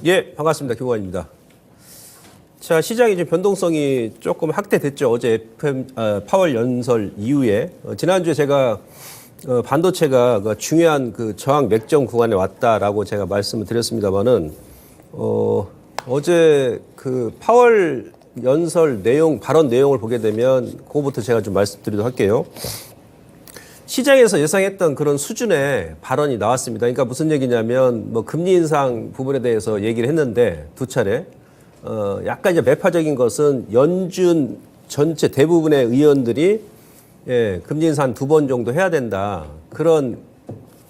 예, 반갑습니다. 김호관입니다. 자, 시장이 좀 변동성이 조금 확대됐죠. 어제 파월 연설 이후에. 지난주에 제가 반도체가 중요한 그 저항 맥점 구간에 왔다라고 제가 말씀을 드렸습니다만은, 어제 그 파월 연설 내용, 발언 내용을 보게 되면 그거부터 제가 좀 말씀드리도록 할게요. 시장에서 예상했던 그런 수준의 발언이 나왔습니다. 그러니까 무슨 얘기냐면 뭐 금리 인상 부분에 대해서 얘기를 했는데 두 차례 약간 이제 매파적인 것은 연준 전체 대부분의 의원들이 금리 인상 2번 정도 해야 된다. 그런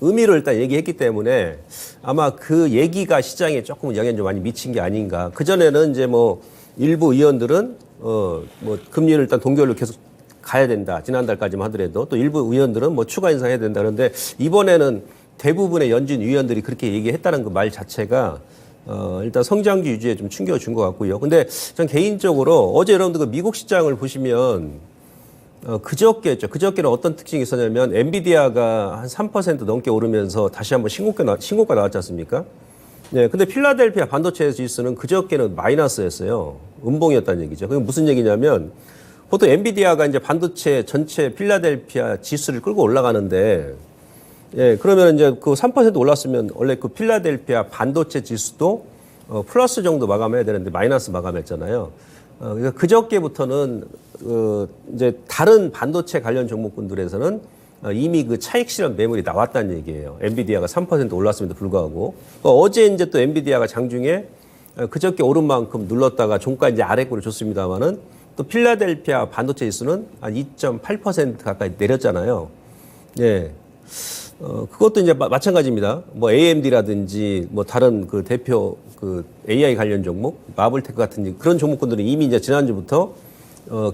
의미를 일단 얘기했기 때문에 아마 그 얘기가 시장에 조금 영향을 좀 많이 미친 게 아닌가. 그전에는 이제 뭐 일부 의원들은 뭐 금리를 일단 동결로 계속 가야 된다. 지난달까지만 하더라도 또 일부 의원들은 뭐 추가 인상해야 된다. 그런데 이번에는 대부분의 연준 의원들이 그렇게 얘기했다는 그 말 자체가 일단 성장주 유지에 좀 충격을 준 것 같고요. 근데 전 개인적으로 어제 여러분들 그 미국 시장을 보시면 그저께였죠. 그저께는 어떤 특징이 있었냐면 엔비디아가 한 3% 넘게 오르면서 다시 한번 신고가 나왔지 않습니까? 네, 근데 필라델피아 반도체 지수는 그저께는 마이너스였어요. 음봉이었다는 얘기죠. 그게 무슨 얘기냐면 보통 엔비디아가 이제 반도체 전체 필라델피아 지수를 끌고 올라가는데, 예, 그러면 이제 그 3% 올랐으면 원래 그 필라델피아 반도체 지수도 플러스 정도 마감해야 되는데 마이너스 마감했잖아요. 그러니까 그저께부터는 이제 다른 반도체 관련 종목군들에서는 이미 그 차익 실현 매물이 나왔다는 얘기예요. 엔비디아가 3% 올랐음에도 불구하고. 어제 이제 또 엔비디아가 장중에 그저께 오른 만큼 눌렀다가 종가 이제 아래꼴을 줬습니다만은 또 필라델피아 반도체 지수는 한 2.8% 가까이 내렸잖아요. 예. 그것도 이제 마찬가지입니다. 뭐 AMD라든지 뭐 다른 그 대표 그 AI 관련 종목, 마블테크 같은 그런 종목군들은 이미 이제 지난주부터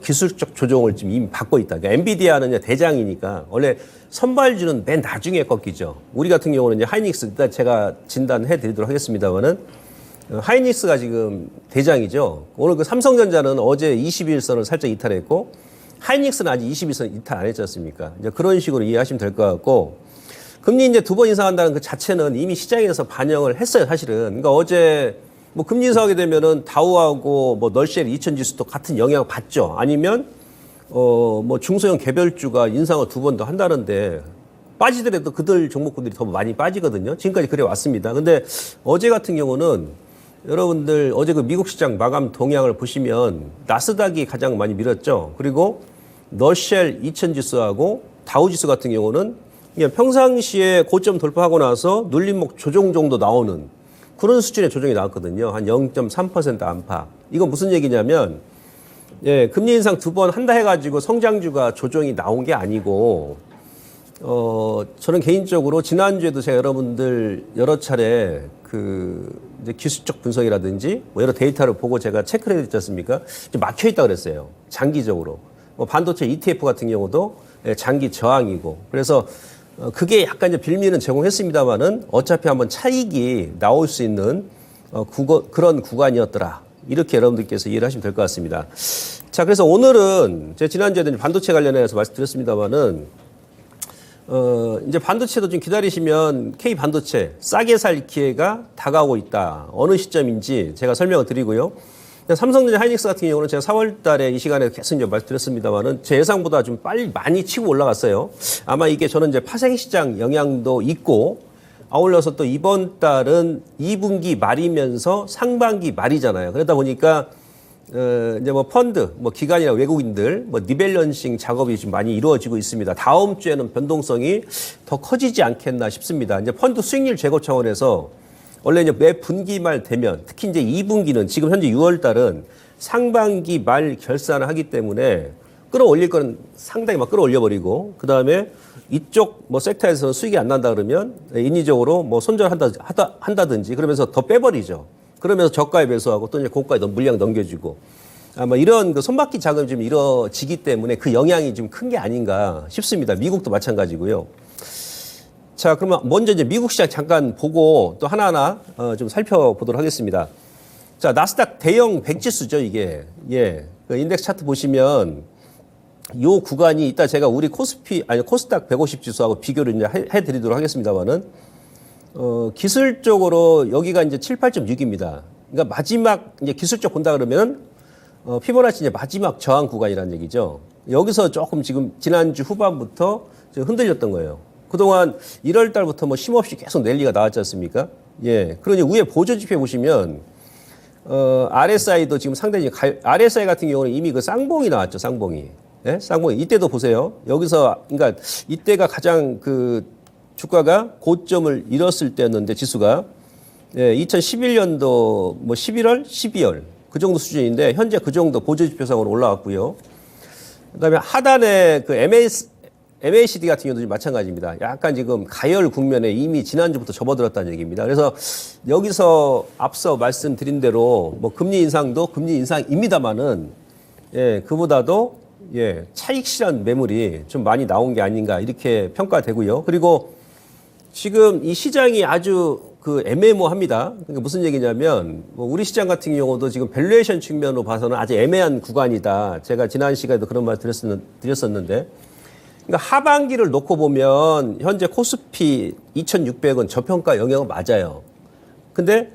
기술적 조정을 지금 이미 받고 있다. 그러니까 엔비디아는 이제 대장이니까 원래 선발주는 맨 나중에 꺾이죠. 우리 같은 경우는 이제 하이닉스 일단 제가 진단해 드리도록 하겠습니다만은 하이닉스가 지금 대장이죠. 오늘 그 삼성전자는 어제 21선을 살짝 이탈했고 하이닉스는 아직 21선 이탈 안 했지 않습니까? 이제 그런 식으로 이해하시면 될 것 같고 금리 이제 2번 인상한다는 그 자체는 이미 시장에서 반영을 했어요, 사실은. 그러니까 어제 뭐 금리 인상하게 되면은 다우하고 뭐 널쉘 2000 지수도 같은 영향을 받죠. 아니면 뭐 중소형 개별주가 인상을 2번 더 한다는데 빠지더라도 그들 종목군들이 더 많이 빠지거든요. 지금까지 그래 왔습니다. 근데 어제 같은 경우는 여러분들 어제 그 미국 시장 마감 동향을 보시면 나스닥이 가장 많이 밀었죠. 그리고 널쉘 2000 지수하고 다우 지수 같은 경우는 그냥 평상시에 고점 돌파하고 나서 눌림목 조정 정도 나오는 그런 수준의 조정이 나왔거든요. 한 0.3% 안팎. 이건 무슨 얘기냐면 예, 금리 인상 2번 한다 해가지고 성장주가 조정이 나온 게 아니고 저는 개인적으로 지난주에도 제가 여러분들 여러 차례 그 이제 기술적 분석이라든지 뭐 여러 데이터를 보고 제가 체크를 해드렸지 않습니까? 좀 막혀 있다 그랬어요. 장기적으로. 뭐 반도체 ETF 같은 경우도 장기 저항이고. 그래서 그게 약간 이제 빌미는 제공했습니다만은 어차피 한번 차익이 나올 수 있는 그런 구간이었더라. 이렇게 여러분들께서 이해를 하시면 될 것 같습니다. 자, 그래서 오늘은 제가 지난주에도 반도체 관련해서 말씀드렸습니다만은 이제 반도체도 좀 기다리시면 K 반도체 싸게 살 기회가 다가오고 있다. 어느 시점인지 제가 설명을 드리고요. 삼성전자 하이닉스 같은 경우는 제가 4월 달에 이 시간에 계속 이제 말씀드렸습니다만은 제 예상보다 좀 빨리 많이 치고 올라갔어요. 아마 이게 저는 이제 파생시장 영향도 있고 아울러서 또 이번 달은 2분기 말이면서 상반기 말이잖아요. 그러다 보니까 이제 뭐 펀드, 뭐 기관이나 외국인들, 뭐 리밸런싱 작업이 좀 많이 이루어지고 있습니다. 다음 주에는 변동성이 더 커지지 않겠나 싶습니다. 이제 펀드 수익률 제고 차원에서 원래 이제 매 분기 말 되면 특히 이제 2분기는 지금 현재 6월 달은 상반기 말 결산을 하기 때문에 끌어올릴 거는 상당히 막 끌어올려 버리고 그 다음에 이쪽 뭐 섹터에서 수익이 안 난다 그러면 인위적으로 뭐 손절한다든지 그러면서 더 빼버리죠. 그러면서 저가에 매수하고 또 이제 고가에 물량 넘겨주고 아마 이런 그 손바퀴 작업이 좀 이루어지기 때문에 그 영향이 좀 큰 게 아닌가 싶습니다. 미국도 마찬가지고요. 자, 그러면 먼저 이제 미국 시장 잠깐 보고 또 하나하나 좀 살펴보도록 하겠습니다. 자, 나스닥 대형 100지수죠, 이게. 예. 그 인덱스 차트 보시면 요 구간이 이따 제가 우리 코스닥 150 지수하고 비교를 이제 해드리도록 하겠습니다만은 기술적으로 여기가 이제 78.6입니다. 그러니까 마지막 이제 기술적 본다 그러면 피보나치 이제 마지막 저항 구간이라는 얘기죠. 여기서 조금 지금 지난주 후반부터 흔들렸던 거예요. 그동안 1월 달부터 뭐 쉼없이 계속 랠리가 나왔지 않습니까? 예. 그러니 위에 보조 지표 보시면 RSI도 지금 상당히 RSI 같은 경우는 이미 그 쌍봉이 나왔죠. 쌍봉이. 예? 쌍봉이. 이때도 보세요. 여기서 그러니까 이때가 가장 그 주가가 고점을 잃었을 때였는데 지수가 예, 2011년도 뭐 11월, 12월 그 정도 수준인데 현재 그 정도 보조 지표상으로 올라왔고요. 그다음에 하단에 그 MACD 같은 경우도 마찬가지입니다. 약간 지금 가열 국면에 이미 지난주부터 접어들었다는 얘기입니다. 그래서 여기서 앞서 말씀드린 대로 뭐 금리 인상도 금리 인상입니다만은 예, 그보다도 예, 차익 실현 매물이 좀 많이 나온 게 아닌가 이렇게 평가되고요. 그리고 지금 이 시장이 아주 그 애매모호합니다. 그러니까 무슨 얘기냐면 뭐 우리 시장 같은 경우도 지금 밸류에이션 측면으로 봐서는 아주 애매한 구간이다. 제가 지난 시간에도 그런 말 드렸었는데 그러니까 하반기를 놓고 보면 현재 코스피 2,600은 저평가 영역은 맞아요. 근데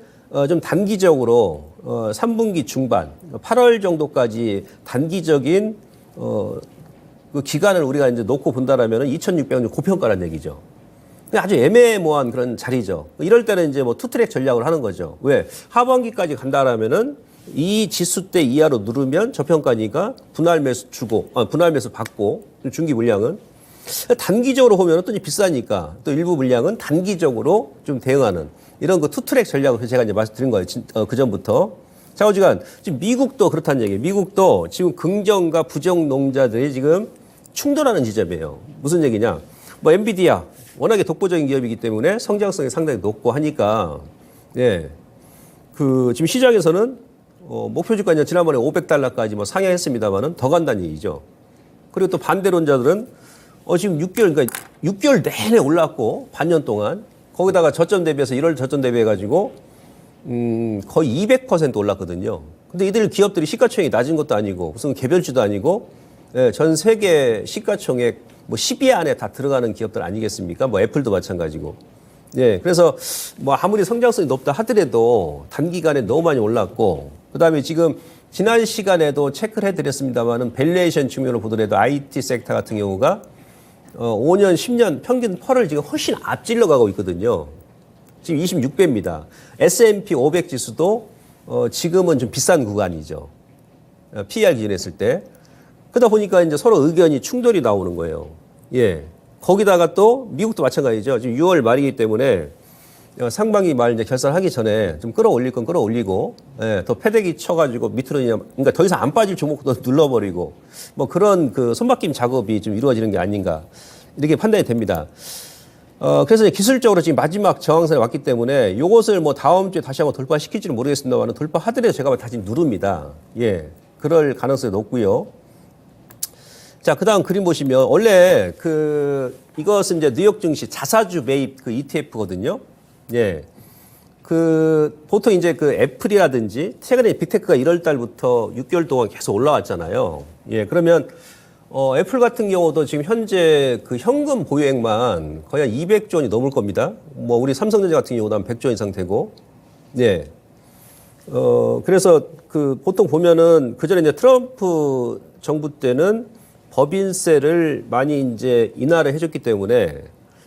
좀 단기적으로 3분기 중반 8월 정도까지 단기적인 그 기간을 우리가 이제 놓고 본다라면 2,600은 고평가라는 얘기죠. 아주 애매모호한 그런 자리죠. 이럴 때는 이제 뭐 투트랙 전략을 하는 거죠. 왜? 하반기까지 간다라면은 이 지수대 이하로 누르면 저평가니까 분할 매수 주고, 분할 매수 받고, 중기 물량은. 단기적으로 보면 또 비싸니까 또 일부 물량은 단기적으로 좀 대응하는 이런 그 투트랙 전략을 제가 이제 말씀드린 거예요. 그 전부터. 좌우지간 지금 미국도 그렇다는 얘기예요. 미국도 지금 긍정과 부정 농자들이 지금 충돌하는 지점이에요. 무슨 얘기냐? 뭐 엔비디아 워낙에 독보적인 기업이기 때문에 성장성이 상당히 높고 하니까 예. 그 지금 시장에서는 목표 주가는 지난번에 $500까지 뭐 상향했습니다만은 더 간다는 얘기죠. 그리고 또 반대론자들은 지금 6개월 그러니까 6개월 내내 올랐고 반년 동안 거기다가 저점 대비해서 1월 저점 대비해 가지고 거의 200% 올랐거든요. 근데 이들 기업들이 시가총액이 낮은 것도 아니고 무슨 개별주도 아니고 예, 전 세계 시가총액 뭐 10위 안에 다 들어가는 기업들 아니겠습니까? 뭐 애플도 마찬가지고. 예, 그래서 뭐 아무리 성장성이 높다 하더라도 단기간에 너무 많이 올랐고, 그 다음에 지금 지난 시간에도 체크를 해드렸습니다만은 밸류에이션 측면으로 보더라도 IT 섹터 같은 경우가 5년, 10년 평균 펄을 지금 훨씬 앞질러 가고 있거든요. 지금 26배입니다. S&P 500 지수도 지금은 좀 비싼 구간이죠. PER 기준했을 때. 그러다 보니까 이제 서로 의견이 충돌이 나오는 거예요. 예. 거기다가 또 미국도 마찬가지죠. 지금 6월 말이기 때문에 상반기 말 이제 결산하기 전에 좀 끌어올릴 건 끌어올리고, 예, 더 패대기 쳐가지고 밑으로 그러니까 더 이상 안 빠질 종목도 눌러버리고, 뭐 그런 그 손바뀜 작업이 좀 이루어지는 게 아닌가 이렇게 판단이 됩니다. 그래서 기술적으로 지금 마지막 저항선에 왔기 때문에 이것을 뭐 다음 주에 다시 한번 돌파시킬지는 모르겠습니다만 돌파하더라도 제가 다시 누릅니다. 예. 그럴 가능성이 높고요. 자, 그 다음 그림 보시면, 원래 이것은 이제 뉴욕 증시 자사주 매입 그 ETF거든요. 예. 보통 이제 애플이라든지, 최근에 빅테크가 1월 달부터 6개월 동안 계속 올라왔잖아요. 예. 그러면, 애플 같은 경우도 지금 현재 그 현금 보유액만 거의 한 200조 원이 넘을 겁니다. 뭐, 우리 삼성전자 같은 경우도 한 100조 원 이상 되고, 예. 그래서 보통 보면은 그 전에 이제 트럼프 정부 때는 법인세를 많이 이제 인하를 해줬기 때문에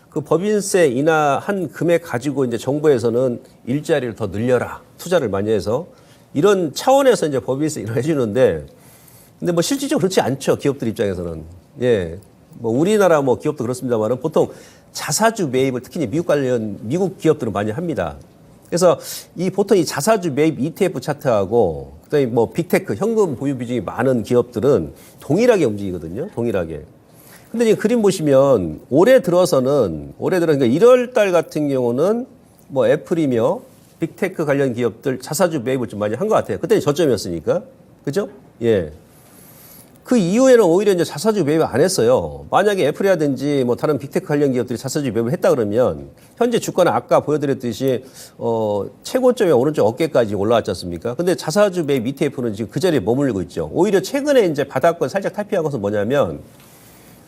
그 법인세 인하한 금액 가지고 이제 정부에서는 일자리를 더 늘려라, 투자를 많이 해서 이런 차원에서 이제 법인세 인하를 해주는데 근데 뭐 실질적으로 그렇지 않죠. 기업들 입장에서는. 예. 뭐 우리나라 뭐 기업도 그렇습니다만은 보통 자사주 매입을 특히 미국 기업들은 많이 합니다. 그래서 보통 이 자사주 매입 ETF 차트하고 그다음에 뭐 빅테크 현금 보유 비중이 많은 기업들은 동일하게 움직이거든요. 동일하게. 근데 지금 그림 보시면 올해 그러니까 1월 달 같은 경우는 뭐 애플이며 빅테크 관련 기업들 자사주 매입을 좀 많이 한 것 같아요. 그때는 저점이었으니까. 그죠? 예. 그 이후에는 오히려 이제 자사주 매입 안 했어요. 만약에 애플이라든지 뭐 다른 빅테크 관련 기업들이 자사주 매입을 했다 그러면 현재 주가는 아까 보여드렸듯이 최고점에 오른쪽 어깨까지 올라왔지 않습니까? 근데 자사주 매입 ETF는 지금 그 자리에 머물고 있죠. 오히려 최근에 이제 바닥권 살짝 탈피한 것은 뭐냐면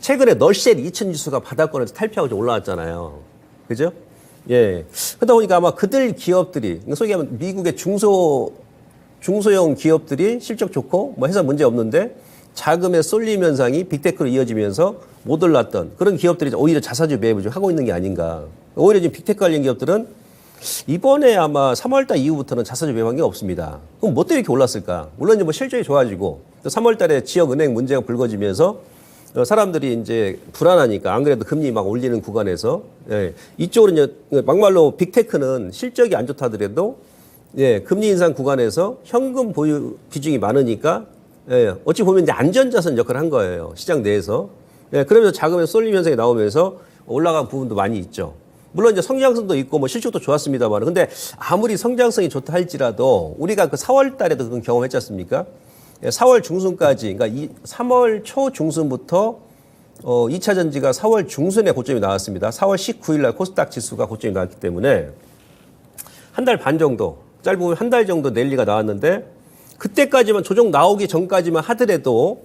최근에 널셀 2000 지수가 바닥권에서 탈피하고 좀 올라왔잖아요. 그죠? 예. 그러다 보니까 아마 그들 기업들이, 소위 말하면 미국의 중소형 기업들이 실적 좋고 뭐 해서 문제 없는데 자금의 쏠림 현상이 빅테크로 이어지면서 못 올랐던 그런 기업들이 오히려 자사주 매입을 좀 하고 있는 게 아닌가. 오히려 지금 빅테크 관련 기업들은 이번에 아마 3월달 이후부터는 자사주 매입한 게 없습니다. 그럼 뭐 때문에 이렇게 올랐을까? 물론 이제 뭐 실적이 좋아지고 3월달에 지역은행 문제가 불거지면서 사람들이 이제 불안하니까 안 그래도 금리 막 올리는 구간에서 이쪽으로 이제 막말로 빅테크는 실적이 안 좋다더라도 금리 인상 구간에서 현금 보유 비중이 많으니까 어찌 보면 이제 안전자산 역할을 한 거예요. 시장 내에서. 그러면서 자금의 쏠림 현상이 나오면서 올라간 부분도 많이 있죠. 물론 이제 성장성도 있고 뭐 실적도 좋았습니다만 근데 아무리 성장성이 좋다 할지라도 우리가 그 4월 달에도 그런 경험했지 않습니까? 4월 중순까지 그러니까 3월 초 중순부터 2차 전지가 4월 중순에 고점이 나왔습니다. 4월 19일 날 코스닥 지수가 고점이 나왔기 때문에 한 달 반 정도 짧으면 한 달 정도 랠리가 나왔는데 그때까지만 조정 나오기 전까지만 하더라도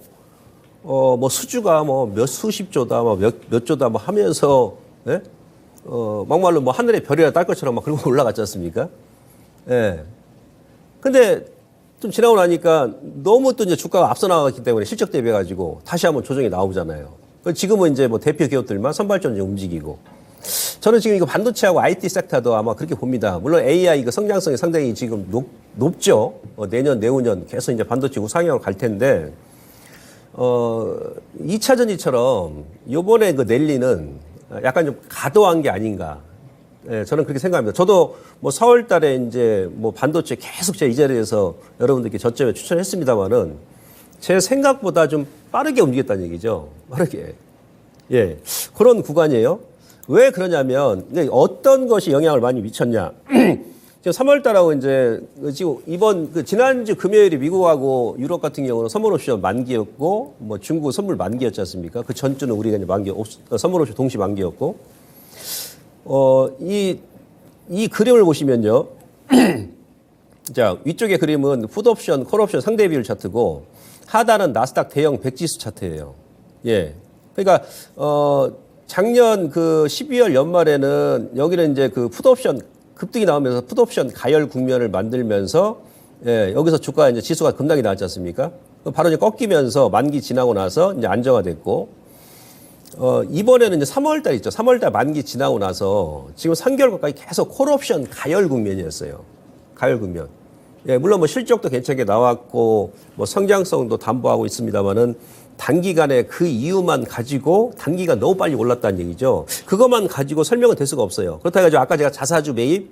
뭐 수주가 뭐 몇 수십 조다 뭐 몇 조다 뭐 하면서 막말로 뭐 하늘에 별이라 딸 것처럼 막 그러고 올라갔지 않습니까? 근데 좀 지나고 나니까 너무 또 이제 주가가 앞서 나갔기 때문에 실적 대비해가지고 다시 한번 조정이 나오잖아요. 지금은 이제 뭐 대표 기업들만 선발전이 움직이고. 저는 지금 이거 반도체하고 IT 섹터도 아마 그렇게 봅니다. 물론 AI 그 성장성이 상당히 지금 높죠. 내년, 내후년 계속 이제 반도체 우상향으로 갈 텐데, 2차 전지처럼 요번에 그 랠리는 약간 좀 과도한 게 아닌가. 저는 그렇게 생각합니다. 저도 뭐 4월 달에 이제 뭐 반도체 계속 제가 이 자리에서 여러분들께 저점에 추천했습니다만은 제 생각보다 좀 빠르게 움직였다는 얘기죠. 빠르게. 그런 구간이에요. 왜 그러냐면 어떤 것이 영향을 많이 미쳤냐. 지금 3월 달하고 이제 지금 이번 지난주 금요일이 미국하고 유럽 같은 경우는 선물 옵션 만기였고 뭐 중국 선물 만기였지 않습니까? 그 전주는 우리가 이제 선물 옵션 동시 만기였고 이 그림을 보시면요. 자, 위쪽의 그림은 풋옵션, 콜옵션 상대 비율 차트고 하단은 나스닥 대형 100지수 차트예요. 그러니까 작년 그 12월 연말에는 여기는 이제 그 풋옵션 급등이 나오면서 풋옵션 가열 국면을 만들면서 여기서 주가 이제 지수가 급락이 나왔지 않습니까? 바로 이제 꺾이면서 만기 지나고 나서 이제 안정화됐고 이번에는 이제 3월 달 있죠. 3월 달 만기 지나고 나서 지금 3개월 가까이 계속 콜옵션 가열 국면이었어요. 가열 국면. 물론 뭐 실적도 괜찮게 나왔고 뭐 성장성도 담보하고 있습니다만은 단기간에 그 이유만 가지고 단기가 너무 빨리 올랐다는 얘기죠. 그것만 가지고 설명은 될 수가 없어요. 그렇다고 해가지고 아까 제가 자사주 매입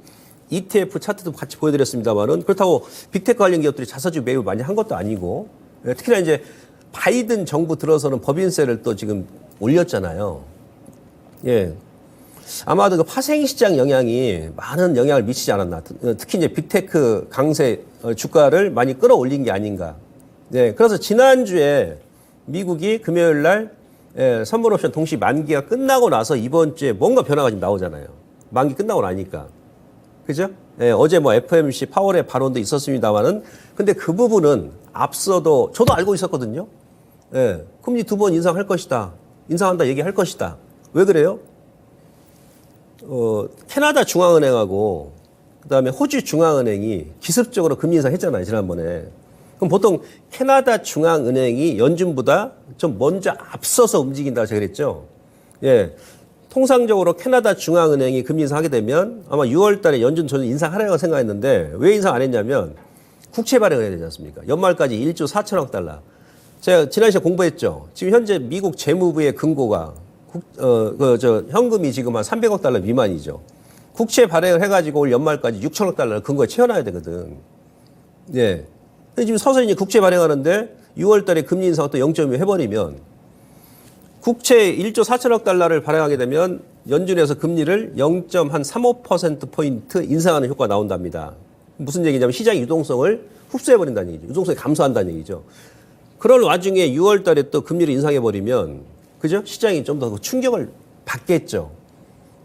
ETF 차트도 같이 보여드렸습니다만은 그렇다고 빅테크 관련 기업들이 자사주 매입을 많이 한 것도 아니고 특히나 이제 바이든 정부 들어서는 법인세를 또 지금 올렸잖아요. 아마도 그 파생시장 영향이 많은 영향을 미치지 않았나. 특히 이제 빅테크 강세 주가를 많이 끌어올린 게 아닌가. 그래서 지난주에 미국이 금요일 날 선물 옵션 동시 만기가 끝나고 나서 이번 주에 뭔가 변화가 좀 나오잖아요. 만기 끝나고 나니까. 그죠? 어제 뭐 FOMC 파월의 발언도 있었습니다만은 근데 그 부분은 앞서도 저도 알고 있었거든요. 금리 2번 인상할 것이다. 인상한다 얘기할 것이다. 왜 그래요? 캐나다 중앙은행하고 그다음에 호주 중앙은행이 기습적으로 금리 인상했잖아요. 지난번에. 그럼 보통 캐나다 중앙은행이 연준보다 좀 먼저 앞서서 움직인다고 제가 그랬죠. 통상적으로 캐나다 중앙은행이 금리 인상하게 되면 아마 6월 달에 연준 저는 인상하려고 생각했는데 왜 인상 안 했냐면 국채 발행을 해야 되지 않습니까? 연말까지 1조 4천억 달러. 제가 지난 시간에 공부했죠. 지금 현재 미국 재무부의 금고가 현금이 지금 한 300억 달러 미만이죠. 국채 발행을 해가지고 올 연말까지 6천억 달러를 근거에 채워놔야 되거든. 근데 지금 서서히 이제 국채 발행하는데 6월 달에 금리 인상 또 0.2 해버리면 국채 1조 4천억 달러를 발행하게 되면 연준에서 금리를 0.35%포인트 인상하는 효과가 나온답니다. 무슨 얘기냐면 시장의 유동성을 흡수해버린다는 얘기죠. 유동성이 감소한다는 얘기죠. 그런 와중에 6월 달에 또 금리를 인상해버리면 그죠? 시장이 좀 더 충격을 받겠죠.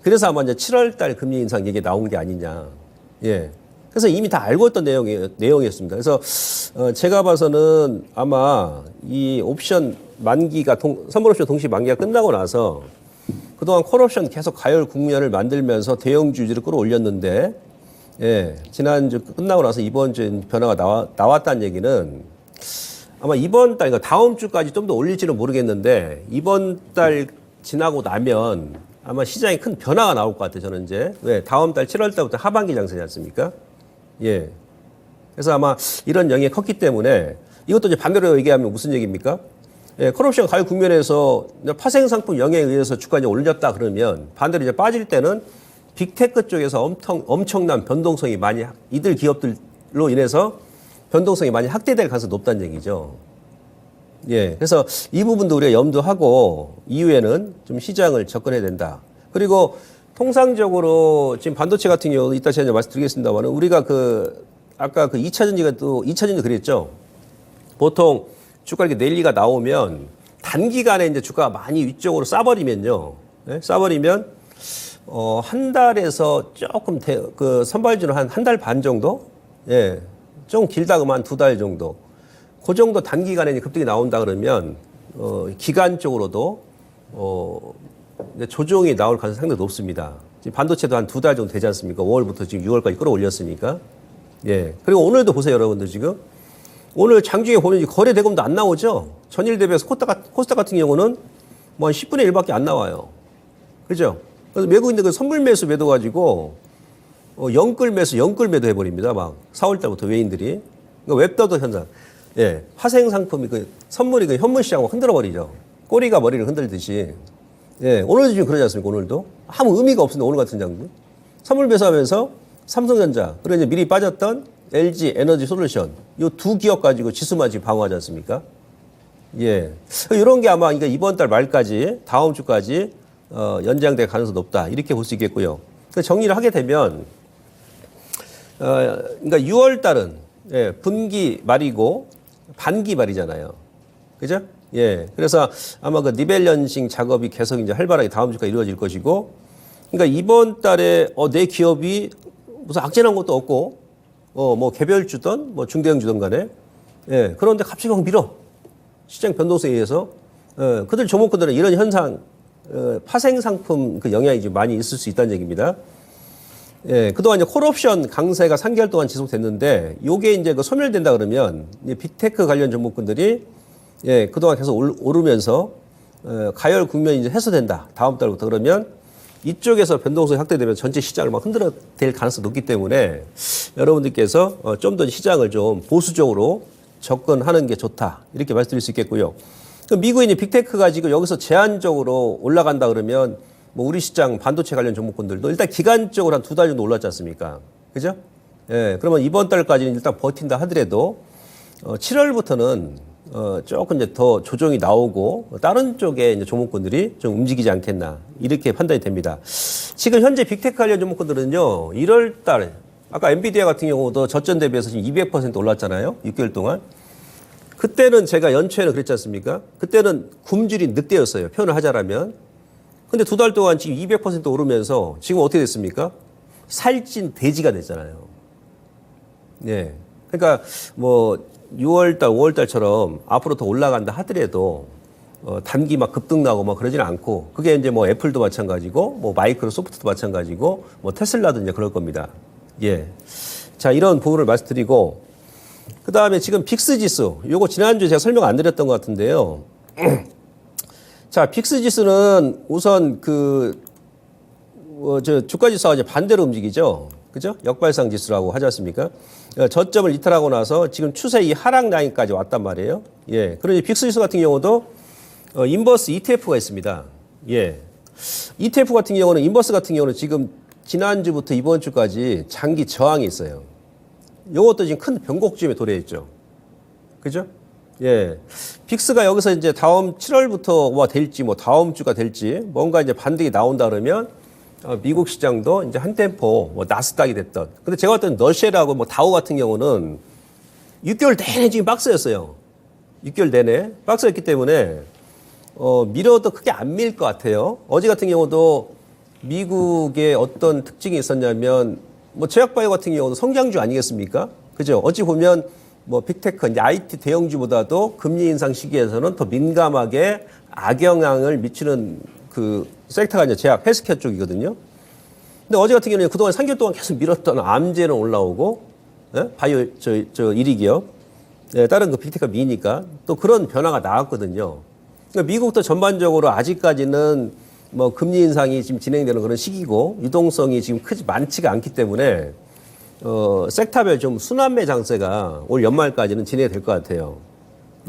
그래서 아마 이제 7월 달 금리 인상 얘기 나온 게 아니냐. 그래서 이미 다 알고 있던 내용이었습니다. 그래서 제가 봐서는 아마 이 옵션 만기가 선물 옵션 동시 만기가 끝나고 나서 그동안 콜옵션 계속 가열 국면을 만들면서 대형주주를 끌어올렸는데, 예, 지난주 끝나고 나서 이번 주 변화가 나왔다는 얘기는 아마 이번 달, 그러니까 다음 주까지 좀 더 올릴지는 모르겠는데, 이번 달 지나고 나면 아마 시장에 큰 변화가 나올 것 같아요, 저는 이제. 왜? 다음 달 7월 달부터 하반기 장세지 않습니까? 예. 그래서 아마 이런 영향이 컸기 때문에 이것도 이제 반대로 얘기하면 무슨 얘기입니까? 예, 콜옵션 가격 국면에서 파생 상품 영향에 의해서 주가가 이제 올렸다 그러면 반대로 이제 빠질 때는 빅테크 쪽에서 엄청난 변동성이 많이 이들 기업들로 인해서 변동성이 많이 확대될 가능성이 높다는 얘기죠. 예, 그래서 이 부분도 우리가 염두하고 이후에는 좀 시장을 접근해야 된다. 그리고 통상적으로 지금 반도체 같은 경우 이따 제가 말씀드리겠습니다만 우리가 아까 2차 전지도 그랬죠. 보통 주가 이렇게 랠리가 나오면 단기간에 이제 주가가 많이 위쪽으로 싸버리면요. 예? 싸버리면 한 달에서 조금 선발주는 한 달 반 정도? 예. 좀 길다 그러면 한 2달 정도. 그 정도 단기간에 급등이 나온다 그러면 기간적으로도 이제 조정이 나올 가능성이 상당히 높습니다. 지금 반도체도 한 2달 정도 되지 않습니까? 5월부터 지금 6월까지 끌어올렸으니까. 예. 그리고 오늘도 보세요, 여러분들 지금. 오늘 장중에 보면 거래 대금도 안 나오죠? 전일 대비해서 코스닥 같은 경우는 뭐 한 10분의 1밖에 안 나와요. 그죠? 그래서 외국인들 그 선물 매수 매도 가지고 영끌 매수 해버립니다. 막 4월 달부터 외인들이. 그러니까 웹더도 현상. 예. 파생 상품이 선물이 현물 시장을 흔들어 버리죠. 꼬리가 머리를 흔들듯이. 예. 오늘도 지금 그러지 않습니까? 오늘도. 아무 의미가 없습니다. 오늘 같은 장면. 선물 매수하면서 삼성전자, 그리고 이제 미리 빠졌던 LG 에너지 솔루션, 이 두 기업 가지고 지수만 지금 방어하지 않습니까? 예. 이런 게 아마 그러니까 이번 달 말까지, 다음 주까지, 연장될 가능성이 높다. 이렇게 볼 수 있겠고요. 정리를 하게 되면, 그러니까 6월 달은, 예, 분기 말이고, 반기 말이잖아요. 그죠? 예. 그래서 아마 리밸런싱 작업이 계속 이제 활발하게 다음 주까지 이루어질 것이고, 그러니까 이번 달에, 내 기업이 무슨 악재난 것도 없고, 뭐 개별주든 뭐 중대형주든 간에, 예, 그런데 갑자기 확 밀어. 시장 변동성에 의해서, 그들 종목들은 이런 현상, 파생 상품 영향이 좀 많이 있을 수 있다는 얘기입니다. 예, 그동안 이제 콜옵션 강세가 3개월 동안 지속됐는데, 요게 이제 소멸된다 그러면, 빅테크 관련 종목군들이, 예, 그동안 계속 오르면서, 가열 국면이 이제 해소된다. 다음 달부터 그러면, 이쪽에서 변동성이 확대되면 전체 시장을 막 흔들어 댈 가능성이 높기 때문에 여러분들께서 좀 더 시장을 좀 보수적으로 접근하는 게 좋다. 이렇게 말씀드릴 수 있겠고요. 미국의 빅테크 가지고 여기서 제한적으로 올라간다 그러면 뭐 우리 시장 반도체 관련 종목군들도 일단 기간적으로 한 2달 정도 올랐지 않습니까? 그죠? 예, 그러면 이번 달까지는 일단 버틴다 하더라도 7월부터는 조금 이제 더 조정이 나오고 다른 쪽에 이제 종목군들이 좀 움직이지 않겠나 이렇게 판단이 됩니다. 지금 현재 빅테크 관련 종목군들은요 1월 달에 아까 엔비디아 같은 경우도 저점 대비해서 지금 200% 올랐잖아요. 6개월 동안. 그때는 제가 연초에는 그랬지 않습니까? 그때는 굶주린 늑대였어요. 표현을 하자라면. 근데 2달 동안 지금 200% 오르면서 지금 어떻게 됐습니까? 살찐 돼지가 됐잖아요. 예. 그러니까 뭐 6월달, 5월달처럼 앞으로 더 올라간다 하더라도 단기 막 급등 나고 막 그러지는 않고 그게 이제 뭐 애플도 마찬가지고 뭐 마이크로소프트도 마찬가지고 뭐 테슬라도 이제 그럴 겁니다. 예. 자, 이런 부분을 말씀드리고 그 다음에 지금 빅스 지수 요거 지난주에 제가 설명 안 드렸던 것 같은데요. 자, 빅스 지수는 우선 주가 지수와 이제 반대로 움직이죠. 그죠? 역발상 지수라고 하지 않습니까? 저점을 이탈하고 나서 지금 추세 이 하락 라인까지 왔단 말이에요. 예. 그러니 빅스 지수 같은 경우도 인버스 ETF가 있습니다. 예. ETF 같은 경우는 인버스 같은 경우는 지금 지난주부터 이번 주까지 장기 저항이 있어요. 이것도 지금 큰 변곡점에 도래했죠. 그죠? 예. 빅스가 여기서 이제 다음 7월부터 될지 뭐 다음 주가 될지 뭔가 이제 반등이 나온다 그러면 미국 시장도 이제 한 템포 뭐 나스닥이 됐던. 근데 제가 봤던 너쉘하고 뭐 다우 같은 경우는 6개월 내내 지금 박스였어요. 6개월 내내 박스였기 때문에 밀어도 크게 안 밀 것 같아요. 어제 같은 경우도 미국의 어떤 특징이 있었냐면 뭐 제약바이오 같은 경우도 성장주 아니겠습니까? 그죠? 어찌 보면 뭐 빅테크, 이제 IT 대형주보다도 금리 인상 시기에서는 더 민감하게 악영향을 미치는 섹터가 이제 제약 헬스케어 쪽이거든요. 근데 어제 같은 경우는 그동안 3개월 동안 계속 밀었던 암제는 올라오고, 예? 바이오, 일위기업, 예, 다른 그 빅테크가 미니까 또 그런 변화가 나왔거든요. 그러니까 미국도 전반적으로 아직까지는 뭐 금리 인상이 지금 진행되는 그런 시기고 유동성이 지금 많지가 않기 때문에 섹터별 좀 순환매 장세가 올 연말까지는 진행이 될 것 같아요.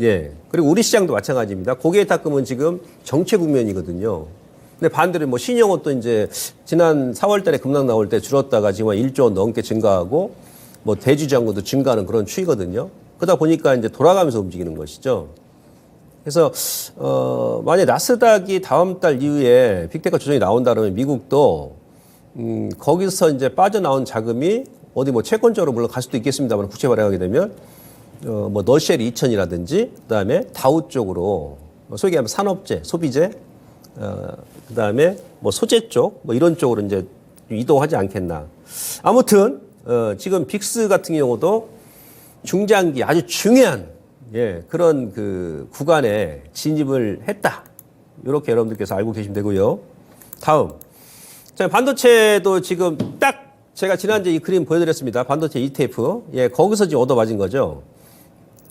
예. 그리고 우리 시장도 마찬가지입니다. 고객 탁금은 지금 정체 국면이거든요. 근데 반대로 뭐 신용은 또 이제 지난 4월 달에 급락 나올 때 줄었다가 지금 한 1조 원 넘게 증가하고 뭐 대주장고도 증가하는 그런 추이거든요. 그러다 보니까 이제 돌아가면서 움직이는 것이죠. 그래서 만약 나스닥이 다음 달 이후에 빅테크 조정이 나온다 그러면 미국도 거기서 이제 빠져나온 자금이 어디 뭐 채권적으로 물론 갈 수도 있겠습니다만 국채 발행하게 되면 뭐 너쉘 2000이라든지 그다음에 다우 쪽으로 소위 얘기하면 산업재, 소비재, 그다음에 뭐 소재 쪽 뭐 이런 쪽으로 이제 이동하지 않겠나. 아무튼 지금 빅스 같은 경우도 중장기 아주 중요한 예, 그런 그 구간에 진입을 했다. 이렇게 여러분들께서 알고 계시면 되고요. 다음. 자, 반도체도 지금 딱 제가 지난주에 이 그림 보여드렸습니다. 반도체 ETF. 예, 거기서 지금 얻어맞은 거죠.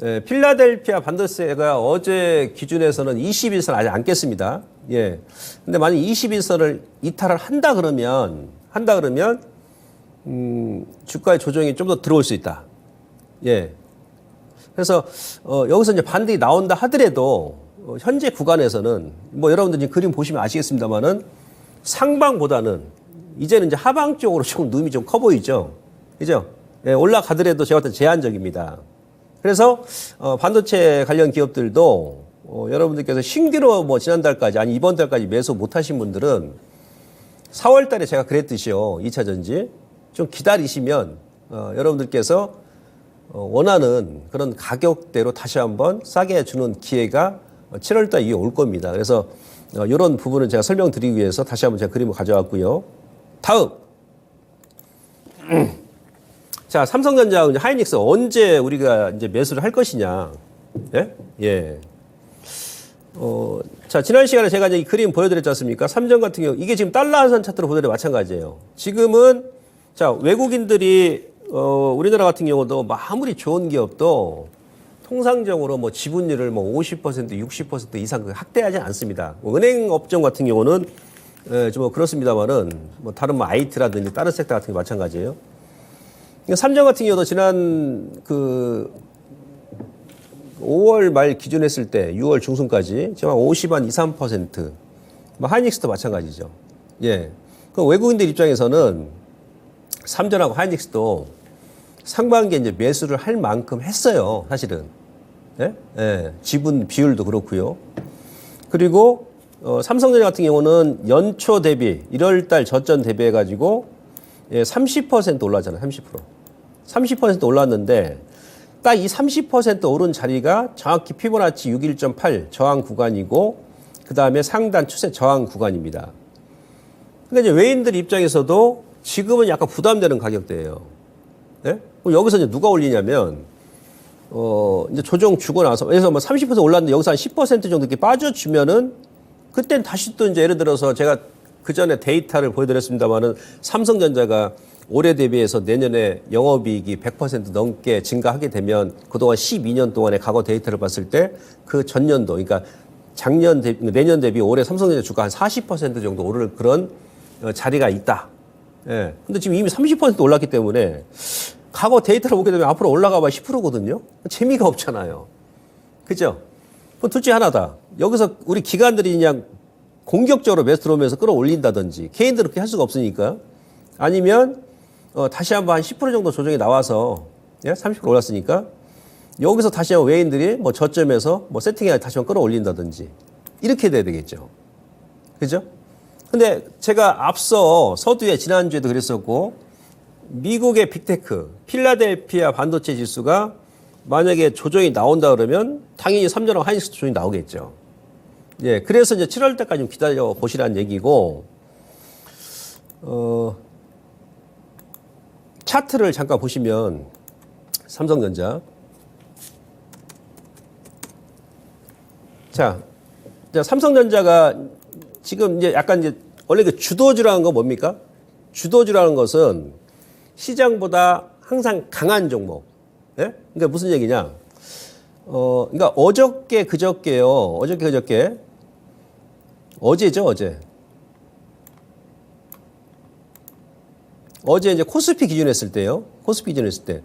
예, 필라델피아 반도체가 어제 기준에서는 21선 아직 안 깼습니다. 예. 근데 만약 21선을 이탈을 한다 그러면, 주가의 조정이 좀 더 들어올 수 있다. 예. 그래서, 여기서 이제 반등이 나온다 하더라도, 현재 구간에서는, 뭐 여러분들 지금 그림 보시면 아시겠습니다만은 상방보다는 이제는 이제 하방 쪽으로 좀 눈이 좀 커 보이죠. 그죠? 예, 올라가더라도 제가 볼 때 제한적입니다. 그래서, 반도체 관련 기업들도, 여러분들께서 신규로 뭐 지난달까지, 아니 이번 달까지 매수 못 하신 분들은 4월 달에 제가 그랬듯이요. 2차 전지. 좀 기다리시면, 여러분들께서 원하는 그런 가격대로 다시 한번 싸게 주는 기회가 7월달 이후에 올 겁니다. 그래서 이런 부분은 제가 설명드리기 위해서 다시 한번 제가 그림을 가져왔고요. 다음. 자, 삼성전자, 하이닉스 언제 우리가 이제 매수를 할 것이냐. 예? 예. 자, 지난 시간에 제가 이제 이 그림 보여드렸지 않습니까? 삼전 같은 경우, 이게 지금 달러 환산 차트로 보더라도 마찬가지예요. 지금은, 자, 외국인들이 우리나라 같은 경우도 아무리 좋은 기업도 통상적으로 뭐 지분율을 뭐 50%, 60% 이상 확대하지 않습니다. 뭐 은행 업종 같은 경우는 좀 그렇습니다만은 뭐 다른 뭐 IT라든지 다른 섹터 같은 게 마찬가지예요. 삼전 같은 경우도 지난 그 5월 말 기준했을 때 6월 중순까지 지금 한 50, 한 2, 3%. 뭐 하이닉스도 마찬가지죠. 예. 그 외국인들 입장에서는 삼전하고 하이닉스도 상반기에 이제 매수를 할 만큼 했어요, 사실은. 예? 예. 지분 비율도 그렇고요. 그리고 삼성전자 같은 경우는 연초 대비 1월 달 저점 대비해가지고 예, 30% 올랐잖아요, 30%. 30% 올랐는데 딱 이 30% 오른 자리가 정확히 피보나치 61.8 저항 구간이고 그 다음에 상단 추세 저항 구간입니다. 그러니까 이제 외인들 입장에서도 지금은 약간 부담되는 가격대예요. 예? 여기서 이제 누가 올리냐면 이제 조정 주고 나서 그래서 뭐 30% 올랐는데 여기서 한 10% 정도 이렇게 빠져주면은 그땐 다시 또 이제 예를 들어서 제가 그 전에 데이터를 보여드렸습니다만은 삼성전자가 올해 대비해서 내년에 영업이익이 100% 넘게 증가하게 되면 그동안 12년 동안의 과거 데이터를 봤을 때 그 전년도 그러니까 작년 대비, 내년 대비 올해 삼성전자 주가 한 40% 정도 오를 그런 자리가 있다. 예. 근데 지금 이미 30% 올랐기 때문에 과거 데이터를 보게 되면 앞으로 올라가 봐 10%거든요. 재미가 없잖아요. 그죠? 그럼 둘 중에 하나다. 여기서 우리 기관들이 그냥 공격적으로 매수 들어오면서 끌어올린다든지 개인들은 그렇게 할 수가 없으니까 아니면 다시 한번 한 10% 정도 조정이 나와서 예? 30% 올랐으니까 여기서 다시 한번 외인들이 뭐 저점에서 뭐 세팅해 다시 한번 끌어올린다든지 이렇게 돼야 되겠죠. 그죠? 근데 제가 앞서 서두에 지난주에도 그랬었고 미국의 빅테크 필라델피아 반도체 지수가 만약에 조정이 나온다 그러면 당연히 삼전하고 하이닉스 조정이 나오겠죠. 예, 그래서 이제 7월 때까지 좀 기다려 보시라는 얘기고 차트를 잠깐 보시면 삼성전자 자 삼성전자가 지금 이제 약간 이제 원래 그 주도주라는 건 뭡니까? 주도주라는 것은 시장보다 항상 강한 종목. 예? 그러니까 무슨 얘기냐? 그러니까 어저께 그저께요. 어저께 그저께 어제죠, 어제. 어제 이제 코스피 기준 했을 때요. 코스피 기준 했을 때.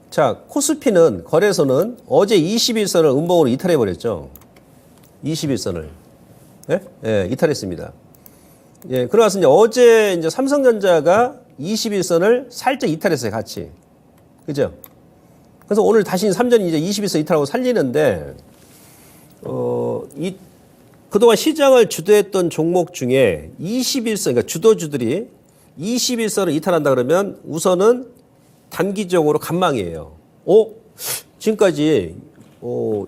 자, 코스피는 거래소는 어제 21선을 음봉으로 이탈해 버렸죠. 21선을. 예? 예, 이탈했습니다. 예, 그러면서 이제 어제 이제 삼성전자가 21선을 살짝 이탈했어요, 같이. 그죠? 그래서 오늘 다시 삼전이 이제 21선 이탈하고 살리는데, 그동안 시장을 주도했던 종목 중에 21선, 그러니까 주도주들이 21선을 이탈한다 그러면 우선은 단기적으로 간망이에요. 지금까지,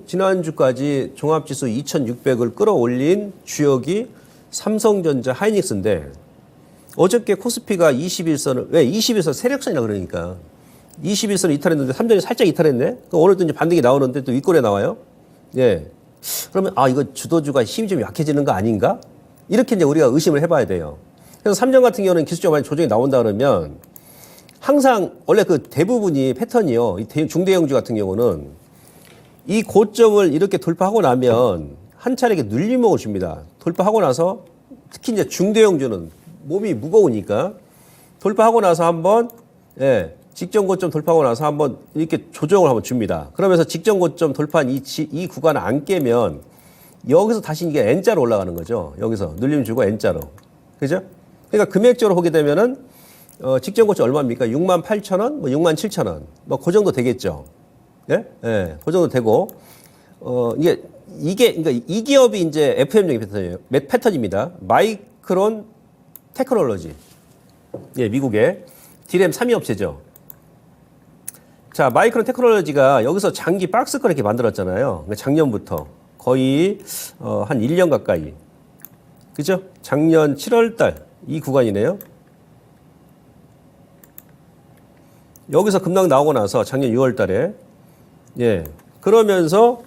지난주까지 종합지수 2600을 끌어올린 주역이 삼성전자 하이닉스인데 어저께 코스피가 21선을, 왜 21선 세력선이라 그러니까 21선을 이탈했는데 삼전이 살짝 이탈했네? 오늘도 이제 반등이 나오는데 또 윗골에 나와요? 예. 그러면, 이거 주도주가 힘이 좀 약해지는 거 아닌가? 이렇게 이제 우리가 의심을 해봐야 돼요. 그래서 삼전 같은 경우는 기술적으로 많이 조정이 나온다 그러면 항상 원래 그 대부분이 패턴이요. 이 중대형주 같은 경우는 이 고점을 이렇게 돌파하고 나면 한 차례 이렇게 눌림목을 줍니다. 돌파하고 나서 특히 이제 중대형주는 몸이 무거우니까 돌파하고 나서 한번 예, 직전 고점 돌파하고 나서 한번 이렇게 조정을 한번 줍니다. 그러면서 직전 고점 돌파한 이 구간을 안 깨면 여기서 다시 이게 N자로 올라가는 거죠. 여기서 눌림 주고 N자로. 그죠? 그러니까 금액적으로 보게 되면은 직전 고점 얼마입니까? 68,000원, 뭐 67,000원. 뭐 그 정도 되겠죠. 예? 예. 그 정도 되고 그러니까 이 기업이 이제 FM적인 패턴입니다. 마이크론 테크놀로지. 예, 미국의 디램 3위 업체죠. 자, 마이크론 테크놀로지가 여기서 장기 박스권 이렇게 만들었잖아요. 작년부터 거의 한 1년 가까이. 그죠? 작년 7월 달 이 구간이네요. 여기서 급락 나오고 나서 작년 6월 달에 예. 그러면서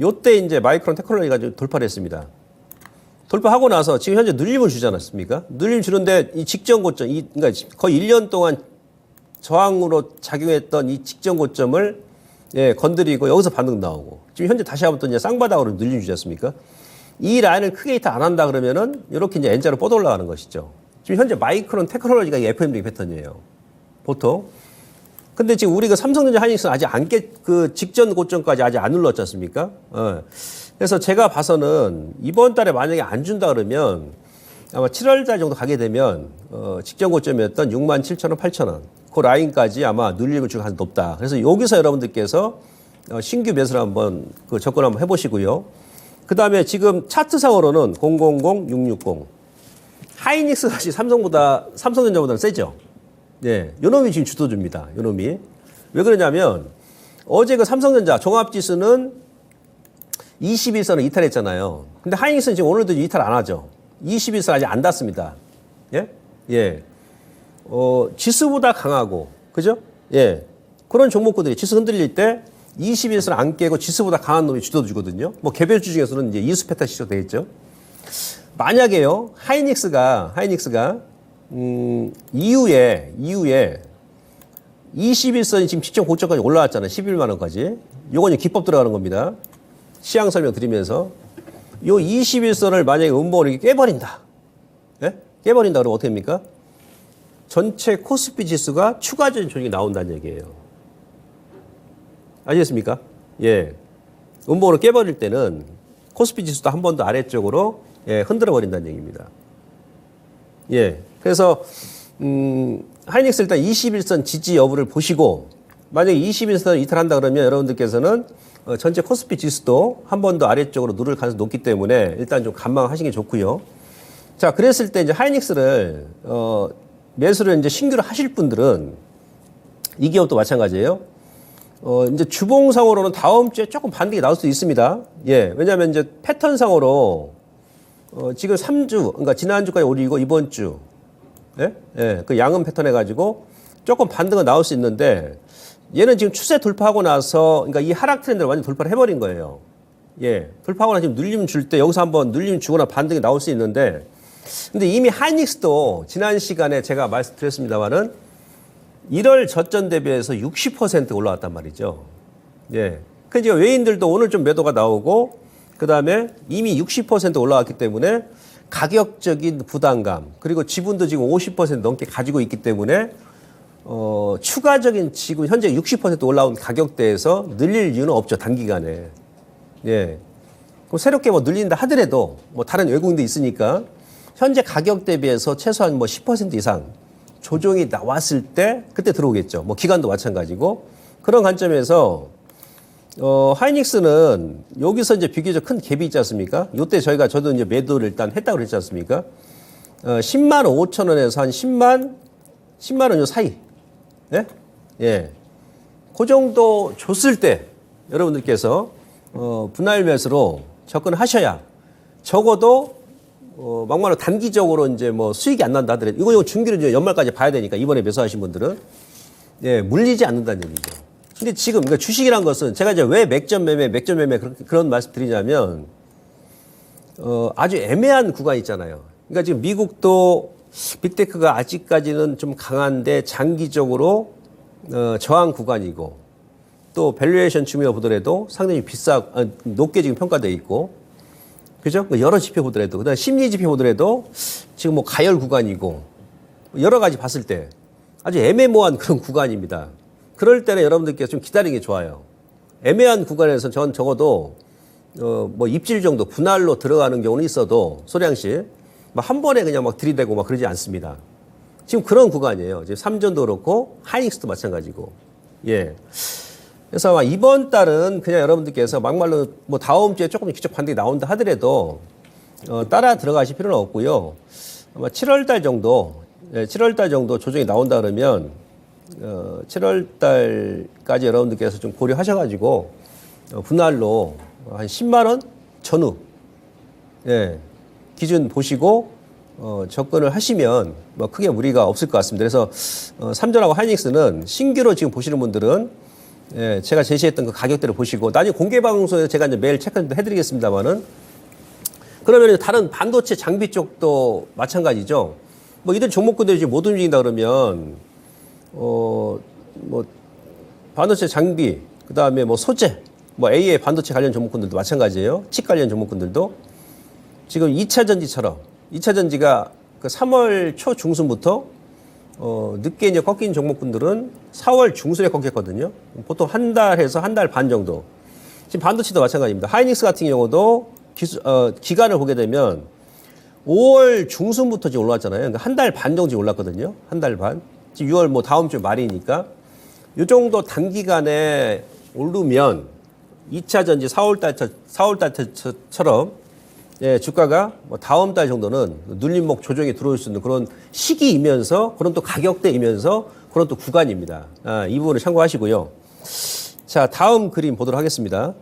요때 이제 마이크론 테크놀로지가 돌파를 했습니다. 돌파하고 나서 지금 현재 눌림을 주지 않았습니까? 눌림 주는데 이 직전 고점, 그러니까 거의 1년 동안 저항으로 작용했던 이 직전 고점을 예, 건드리고 여기서 반등 나오고 지금 현재 다시 한번 또 이제 쌍바닥으로 눌림 주지 않습니까? 이 라인을 크게 이탈 안 한다 그러면은 이렇게 이제 N자로 뻗어 올라가는 것이죠. 지금 현재 마이크론 테크놀로지가 FMD 패턴이에요. 보통. 근데 지금 우리가 삼성전자 하이닉스는 아직 그 직전 고점까지 아직 안 눌렀지 않습니까? 그래서 제가 봐서는 이번 달에 만약에 안 준다 그러면 아마 7월 달 정도 가게 되면 직전 고점이었던 67,000원, 8,000원 그 라인까지 아마 눌림을 줄 가능성이 높다. 그래서 여기서 여러분들께서 신규 매수를 한번 접근 한번 해보시고요. 그 다음에 지금 차트상으로는 000660 하이닉스 사실 삼성전자보다는 세죠. 네, 요놈이 지금 주도주입니다. 요놈이. 왜 그러냐면 어제 그 삼성전자 종합지수는 21선을 이탈했잖아요. 근데 하이닉스는 지금 오늘도 이탈 안 하죠. 21선 아직 안 닿습니다. 예? 예. 지수보다 강하고, 그죠? 예. 그런 종목들이 지수 흔들릴 때 21선을 안 깨고 지수보다 강한 놈이 주도주거든요. 뭐 개별주 중에서는 이제 이수 패턴 시도 되겠죠. 만약에요, 하이닉스가 이후에 21선이 지금 직전 고점까지 올라왔잖아요. 11만 원까지. 요건 이제 기법 들어가는 겁니다. 시향 설명 드리면서 요 21선을 만약에 음봉으로 이렇게 깨버린다. 예? 깨버린다 그러면 어떻게 됩니까? 전체 코스피 지수가 추가적인 조정이 나온다는 얘기예요. 아시겠습니까? 예. 음봉으로 깨버릴 때는 코스피 지수도 한 번 더 아래쪽으로 예, 흔들어 버린다는 얘기입니다. 예. 그래서 하이닉스 일단 21선 지지 여부를 보시고 만약에 21선을 이탈한다 그러면 여러분들께서는 전체 코스피 지수도 한 번 더 아래쪽으로 누를 가능성이 높기 때문에 일단 좀 관망하시는 게 좋고요. 자, 그랬을 때 이제 하이닉스를 매수를 이제 신규로 하실 분들은 이 기업도 마찬가지예요. 이제 주봉상으로는 다음 주에 조금 반등이 나올 수도 있습니다. 예. 왜냐하면 이제 패턴상으로 지금 3주, 그러니까 지난주까지 올리고 이번 주, 예? 예. 그 양은 패턴 해가지고 조금 반등은 나올 수 있는데 얘는 지금 추세 돌파하고 나서, 그러니까 이 하락 트렌드를 완전 돌파를 해버린 거예요. 예, 돌파하거나 지금 눌림 줄 때 여기서 한번 눌림 주거나 반등이 나올 수 있는데, 근데 이미 하이닉스도 지난 시간에 제가 말씀드렸습니다만은 1월 저점 대비해서 60% 올라왔단 말이죠. 예. 그 이제 외인들도 오늘 좀 매도가 나오고, 그 다음에 이미 60% 올라왔기 때문에 가격적인 부담감, 그리고 지분도 지금 50% 넘게 가지고 있기 때문에 추가적인 지금 현재 60% 올라온 가격대에서 늘릴 이유는 없죠, 단기간에. 예. 그럼 새롭게 뭐 늘린다 하더라도 뭐 다른 외국인도 있으니까 현재 가격 대비해서 최소한 뭐 10% 이상 조정이 나왔을 때 그때 들어오겠죠. 뭐 기간도 마찬가지고. 그런 관점에서 하이닉스는 여기서 이제 비교적 큰 갭이 있지 않습니까? 요때 저도 이제 매도를 일단 했다고 그랬지 않습니까? 10만 5천 원에서 한 10만 원 요 사이. 예? 예. 그 정도 줬을 때 여러분들께서 분할 매수로 접근하셔야 적어도 막말로 단기적으로 이제 뭐 수익이 안 난다 하더라도 이거 중기를 이제 연말까지 봐야 되니까 이번에 매수하신 분들은 예, 물리지 않는다는 얘기죠. 근데 지금 그러니까 주식이란 것은 제가 이제 왜 맥점 매매 그런 말씀 드리냐면 아주 애매한 구간이 있잖아요. 그러니까 지금 미국도 빅테크가 아직까지는 좀 강한데 장기적으로 저항 구간이고 또 밸류에이션 측면을 보더라도 상당히 높게 지금 평가되어 있고 그죠? 여러 지표 보더라도 그다음 심리 지표 보더라도 지금 뭐 가열 구간이고 여러 가지 봤을 때 아주 애매모호한 그런 구간입니다. 그럴 때는 여러분들께서 좀 기다리는 게 좋아요. 애매한 구간에서 전 적어도 뭐 입질 정도 분할로 들어가는 경우는 있어도 소량씩 막 한 번에 그냥 막 들이대고 막 그러지 않습니다. 지금 그런 구간이에요. 지금 삼전도 그렇고 하이닉스도 마찬가지고. 예. 그래서 아마 이번 달은 그냥 여러분들께서 막말로 뭐 다음 주에 조금 기적 반등이 나온다 하더라도 따라 들어가실 필요는 없고요. 아마 7월 달 정도, 예, 7월 달 정도 조정이 나온다 그러면 7월 달까지 여러분들께서 좀 고려하셔가지고 분할로 한 10만 원 전후 예, 기준 보시고 접근을 하시면 뭐 크게 무리가 없을 것 같습니다. 그래서 삼전하고 하이닉스는 신규로 지금 보시는 분들은 예, 제가 제시했던 그 가격대를 보시고 나중에 공개 방송에서 제가 이제 매일 체크도 해드리겠습니다만은 그러면 다른 반도체 장비 쪽도 마찬가지죠. 뭐 이들 종목군들이 지금 못 움직인다 그러면 뭐 반도체 장비 그다음에 뭐 소재 뭐 AI 반도체 관련 종목군들도 마찬가지예요. 칩 관련 종목군들도 지금 2차 전지처럼 2차 전지가 그 3월 초 중순부터 늦게 이제 꺾인 종목군들은 4월 중순에 꺾였거든요. 보통 한 달에서 한 달 반 정도. 지금 반도체도 마찬가지입니다. 하이닉스 같은 경우도 기간을 보게 되면 5월 중순부터 지금 올라왔잖아요. 그러니까 한 달 반 정도 올랐거든요. 한 달 반. 지금 6월 뭐 다음 주 말이니까 이 정도 단기간에 오르면 2차 전지 4월 달처럼 예, 주가가 뭐 다음 달 정도는 눌림목 조정이 들어올 수 있는 그런 시기이면서 그런 또 가격대이면서 그런 또 구간입니다. 이 부분을 참고하시고요. 자, 다음 그림 보도록 하겠습니다.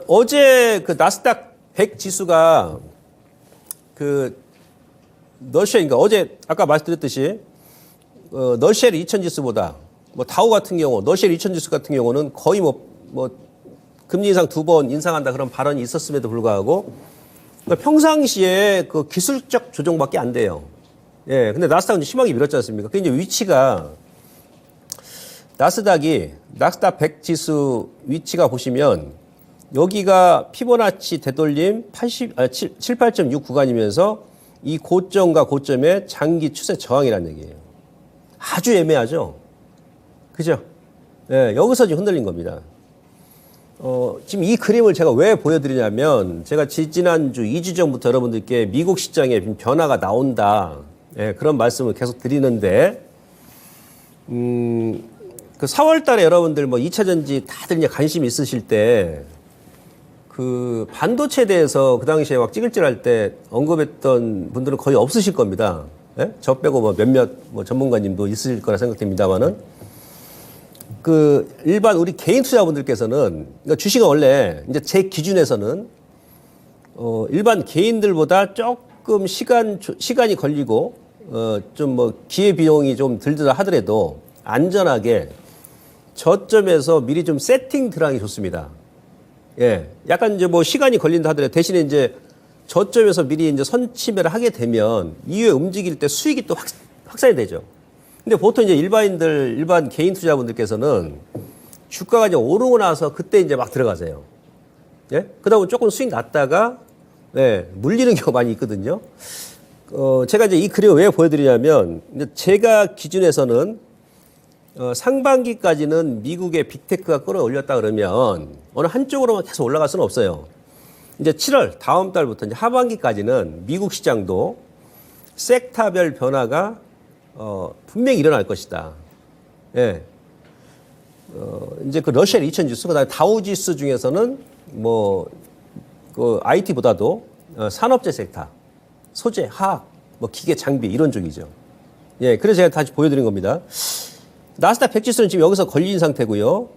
어제 나스닥 100 지수가 너쉘인가 어제 아까 말씀드렸듯이 너쉘 2000 지수보다 뭐 다우 같은 경우, 너쉘 2000 지수 같은 경우는 거의 뭐 금리 인상 2번 인상한다 그런 발언이 있었음에도 불구하고 그러니까 평상시에 그 기술적 조정밖에 안 돼요. 예, 근데 나스닥은 심하게 밀었지 않습니까? 그 이제 위치가 나스닥 100 지수 위치가 보시면 여기가 피보나치 되돌림 78.6 구간이면서 이 고점과 고점의 장기 추세 저항이라는 얘기예요. 아주 애매하죠. 그죠? 예, 여기서 지금 흔들린 겁니다. 지금 이 그림을 제가 왜 보여드리냐면 제가 지난주 2주 전부터 여러분들께 미국 시장에 변화가 나온다. 예, 그런 말씀을 계속 드리는데 그 4월 달에 여러분들 뭐 2차 전지 다들 이제 관심 있으실 때 그 반도체에 대해서 그 당시에 막 찌글찌글할 때 언급했던 분들은 거의 없으실 겁니다. 예? 저 빼고 뭐 몇몇 뭐 전문가님도 있으실 거라 생각됩니다만은 일반 우리 개인 투자분들께서는 그러니까 주식은 원래 이제 제 기준에서는 일반 개인들보다 조금 시간이 걸리고 좀 뭐 기회 비용이 좀 들더라 하더라도 안전하게 저점에서 미리 좀 세팅 들어가는 게 좋습니다. 예. 약간 이제 뭐 시간이 걸린다 하더라도 대신에 이제 저점에서 미리 이제 선침해를 하게 되면 이후에 움직일 때 수익이 또 확산이 되죠. 근데 보통 이제 일반 개인 투자분들께서는 주가가 이제 오르고 나서 그때 이제 막 들어가세요. 예? 그다음에 조금 수익 났다가 네, 물리는 경우가 많이 있거든요. 제가 이제 이 그림을 왜 보여드리냐면 이제 제가 기준에서는 상반기까지는 미국의 빅테크가 끌어올렸다 그러면 어느 한쪽으로만 계속 올라갈 수는 없어요. 이제 7월 다음 달부터 이제 하반기까지는 미국 시장도 섹터별 변화가 분명히 일어날 것이다. 예. 이제 그 러시아 2000 지수, 그다음에 다우 지수 중에서는 그 IT보다도 산업재 섹터, 소재, 화학, 기계, 장비 이런 쪽이죠. 예. 그래서 제가 다시 보여드린 겁니다. 나스닥 100 지수는 지금 여기서 걸린 상태고요.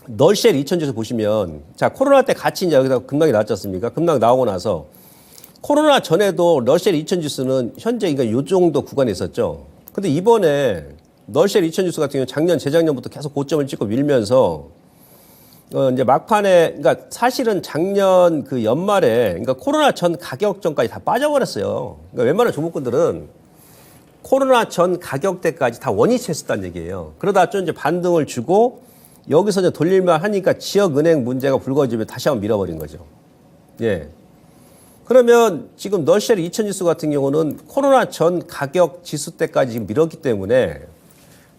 널쉘 2000 지수 보시면 자 코로나 때 같이 이제 여기다 급락이 나왔지 않습니까? 급락 나오고 나서 코로나 전에도 널쉘 2000 지수는 현재 그러니까 요 정도 구간에 있었죠. 근데 이번에 널쉘 2000 지수 같은 경우는 작년 재작년부터 계속 고점을 찍고 밀면서 이제 막판에 그러니까 사실은 작년 그 연말에 그러니까 코로나 전 가격 전까지 다 빠져버렸어요. 그러니까 웬만한 종목군들은 코로나 전 가격대까지 다 원위치했었다는 얘기예요. 그러다 좀 이제 반등을 주고 여기서 이제 돌릴만 하니까 지역은행 문제가 불거지면 다시 한번 밀어버린 거죠. 예. 그러면 지금 널쉘 2000 지수 같은 경우는 코로나 전 가격 지수 때까지 지금 밀었기 때문에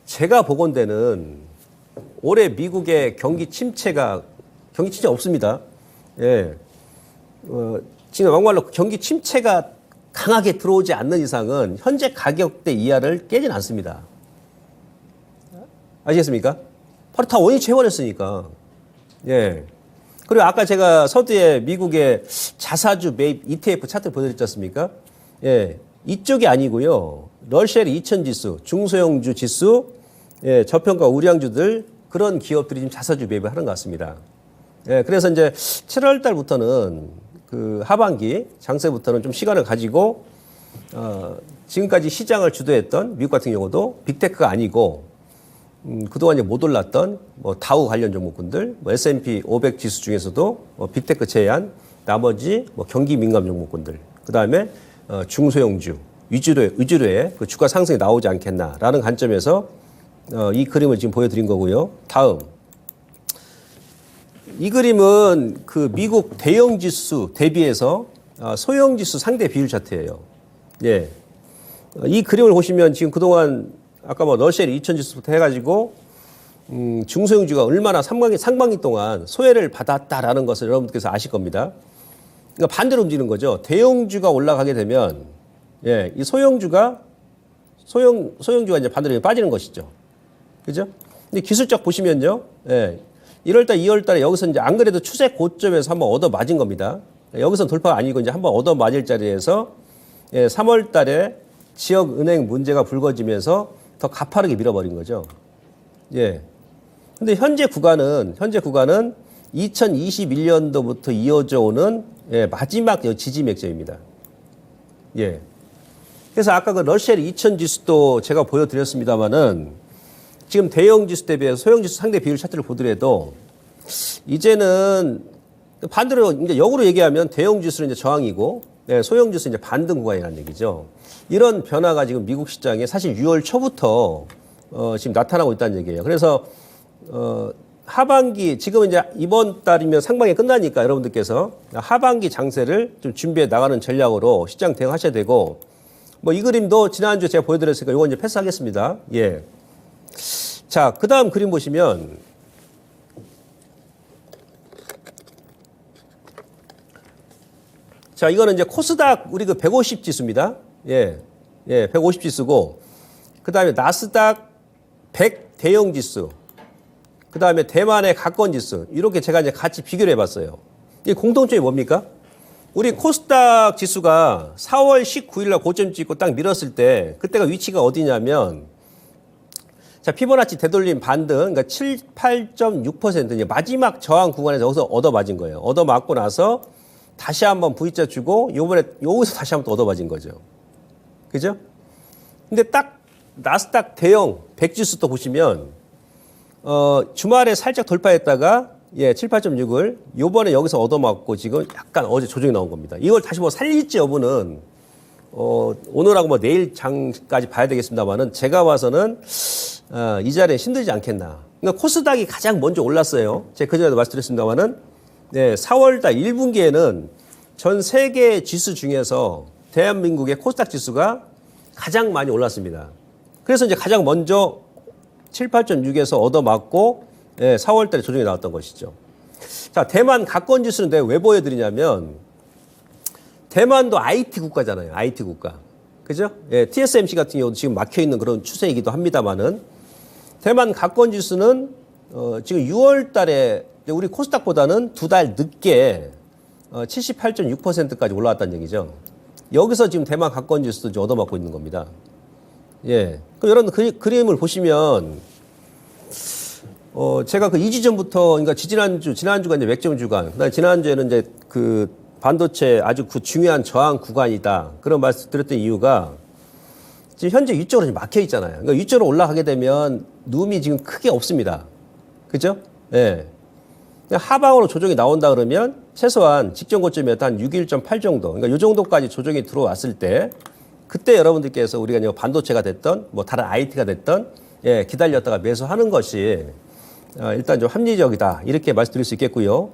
제가 보건대는 올해 미국의 경기 침체 없습니다. 예. 지금 막말로 경기 침체가 강하게 들어오지 않는 이상은 현재 가격대 이하를 깨진 않습니다. 아시겠습니까? 바로 다 원위치 해버렸으니까. 예. 그리고 아까 제가 서두에 미국의 자사주 매입 ETF 차트 보여드렸지 않습니까? 예. 이쪽이 아니고요. 널쉘 2000 지수, 중소형주 지수, 예, 저평가 우량주들 그런 기업들이 지금 자사주 매입을 하는 것 같습니다. 예. 그래서 이제 7월 달부터는 그 하반기 장세부터는 좀 시간을 가지고 지금까지 시장을 주도했던 미국 같은 경우도 빅테크가 아니고 그동안 이제 못 올랐던 다우 관련 종목군들, S&P 500 지수 중에서도 빅테크 제외한 나머지 경기 민감 종목군들, 그 다음에 중소형주 위주로의 그 주가 상승이 나오지 않겠나라는 관점에서 이 그림을 지금 보여드린 거고요. 다음. 이 그림은 그 미국 대형 지수 대비해서 소형 지수 상대 비율 차트예요. 예. 이 그림을 보시면 지금 그동안 아까 널쉘 2000 지수부터 해가지고 중소형주가 얼마나 상반기 동안 소외를 받았다라는 것을 여러분께서 아실 겁니다. 그러니까 반대로 움직이는 거죠. 대형주가 올라가게 되면 예, 이 소형주가 이제 반대로 빠지는 것이죠. 그죠? 근데 기술적 보시면요. 예. 1월달, 2월달에 여기서 이제 안 그래도 추세 고점에서 한번 얻어 맞은 겁니다. 여기서 돌파가 아니고 이제 한번 얻어 맞을 자리에서 예, 3월달에 지역은행 문제가 불거지면서 더 가파르게 밀어버린 거죠. 예. 근데 현재 구간은 2021년도부터 이어져 오는 예, 마지막 지지 맥점입니다. 예. 그래서 아까 그 널쉘 2000 지수도 제가 보여드렸습니다만은 지금 대형 지수 대비해서 소형 지수 상대 비율 차트를 보더라도 이제는 반대로 이제 역으로 얘기하면 대형 지수는 이제 저항이고 예, 소형 지수는 이제 반등 구간이라는 얘기죠. 이런 변화가 지금 미국 시장에 사실 6월 초부터 지금 나타나고 있다는 얘기예요. 그래서 하반기 지금 이제 이번 달이면 상반기 끝나니까 여러분들께서 하반기 장세를 좀 준비해 나가는 전략으로 시장 대응하셔야 되고 이 그림도 지난주에 제가 보여드렸으니까 이건 이제 패스하겠습니다. 예. 자, 그 다음 그림 보시면 자, 이거는 이제 코스닥 우리 그 150 지수입니다. 예. 예, 150 지수고 그다음에 나스닥 100 대형 지수. 그다음에 대만의 가권 지수. 이렇게 제가 이제 같이 비교를 해 봤어요. 이 공통점이 뭡니까? 우리 코스닥 지수가 4월 19일 날 고점 찍고 딱 밀었을 때 그때가 위치가 어디냐면 자, 피보나치 되돌림 반등, 그러니까 8.6% 이제 마지막 저항 구간에서 여기서 얻어 맞은 거예요. 얻어 맞고 나서 다시 한번 V자 주고 요번에 여기서 다시 한번 또 얻어 맞은 거죠. 그죠? 근데 딱 나스닥 대형 백지수 또 보시면 주말에 살짝 돌파했다가 7, 8.6을 요번에 여기서 얻어맞고 지금 약간 어제 조정이 나온 겁니다. 이걸 다시 뭐 살릴지 여부는 오늘하고 뭐 내일 장까지 봐야 되겠습니다만은 제가 봐서는 이 자리에 힘들지 않겠나. 그러니까 코스닥이 가장 먼저 올랐어요. 제가 그전에도 말씀드렸습니다만은 4월달 1분기에는 전 세계 지수 중에서 대한민국의 코스닥 지수가 가장 많이 올랐습니다. 그래서 이제 가장 먼저 7, 8.6에서 얻어맞고 4월달에 조정이 나왔던 것이죠. 자, 대만 가권 지수는 내가 왜 보여드리냐면 대만도 IT 국가잖아요. IT 국가. 그죠? TSMC 같은 경우도 지금 막혀있는 그런 추세이기도 합니다만은 대만 가권 지수는 지금 6월 달에 우리 코스닥보다는 2달 늦게 78.6%까지 올라왔다는 얘기죠. 여기서 지금 대만 가권 지수도 이제 얻어맞고 있는 겁니다. 그럼 이런 그림을 보시면 제가 그 2주 전부터 그러니까 지난주가 이제 맥점 주간, 그다음에 지난주에는 이제 그 반도체 아주 그 중요한 저항 구간이다. 그런 말씀 드렸던 이유가 지금 현재 위쪽으로 지금 막혀 있잖아요. 그러니까 위쪽으로 올라가게 되면 룸이 지금 크게 없습니다. 그죠? 하방으로 조정이 나온다 그러면 최소한 직전 고점이었다 한 61.8 정도. 그러니까 이 정도까지 조정이 들어왔을 때 그때 여러분들께서 우리가 이제 반도체가 됐던 뭐 다른 IT가 됐던 기다렸다가 매수하는 것이 일단 좀 합리적이다. 이렇게 말씀드릴 수 있겠고요.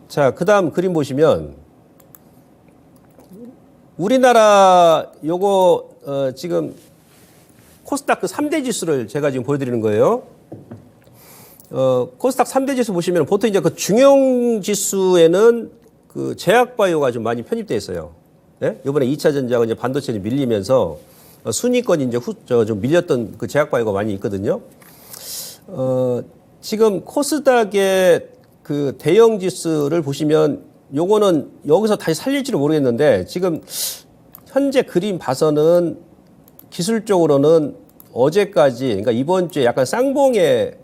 자, 그다음 그림 보시면 우리나라 요거 지금 코스닥 그 3대 지수를 제가 지금 보여드리는 거예요. 코스닥 3대 지수 보시면 보통 이제 그 중용 지수에는 그 제약바이오가 좀 많이 편입되어 있어요. 이번에 2차 전지하고 이제 반도체에 밀리면서 순위권이 이제 좀 밀렸던 그 제약바이오가 많이 있거든요. 지금 코스닥의 그 대형 지수를 보시면 요거는 여기서 다시 살릴지는 모르겠는데 지금 현재 그림 봐서는 기술적으로는 어제까지 그러니까 이번 주에 약간 쌍봉의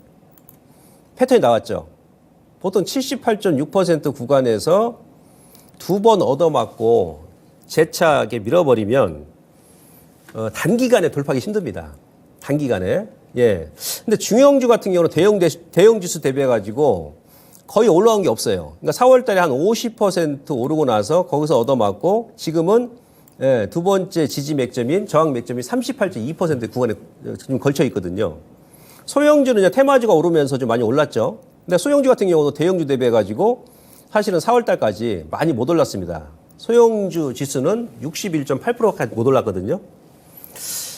패턴이 나왔죠. 보통 78.6% 구간에서 두 번 얻어맞고 재차게 밀어버리면 단기간에 돌파하기 힘듭니다. 단기간에. 근데 중형주 같은 경우는 대형 지수 대비해가지고 거의 올라온 게 없어요. 그러니까 4월 달에 한 50% 오르고 나서 거기서 얻어맞고 지금은 두 번째 지지 맥점인 저항 맥점이 38.2% 구간에 지금 걸쳐 있거든요. 소형주는 이제 테마주가 오르면서 좀 많이 올랐죠. 근데 소형주 같은 경우도 대형주 대비해가지고 사실은 4월 달까지 많이 못 올랐습니다. 소형주 지수는 61.8%까지 못 올랐거든요.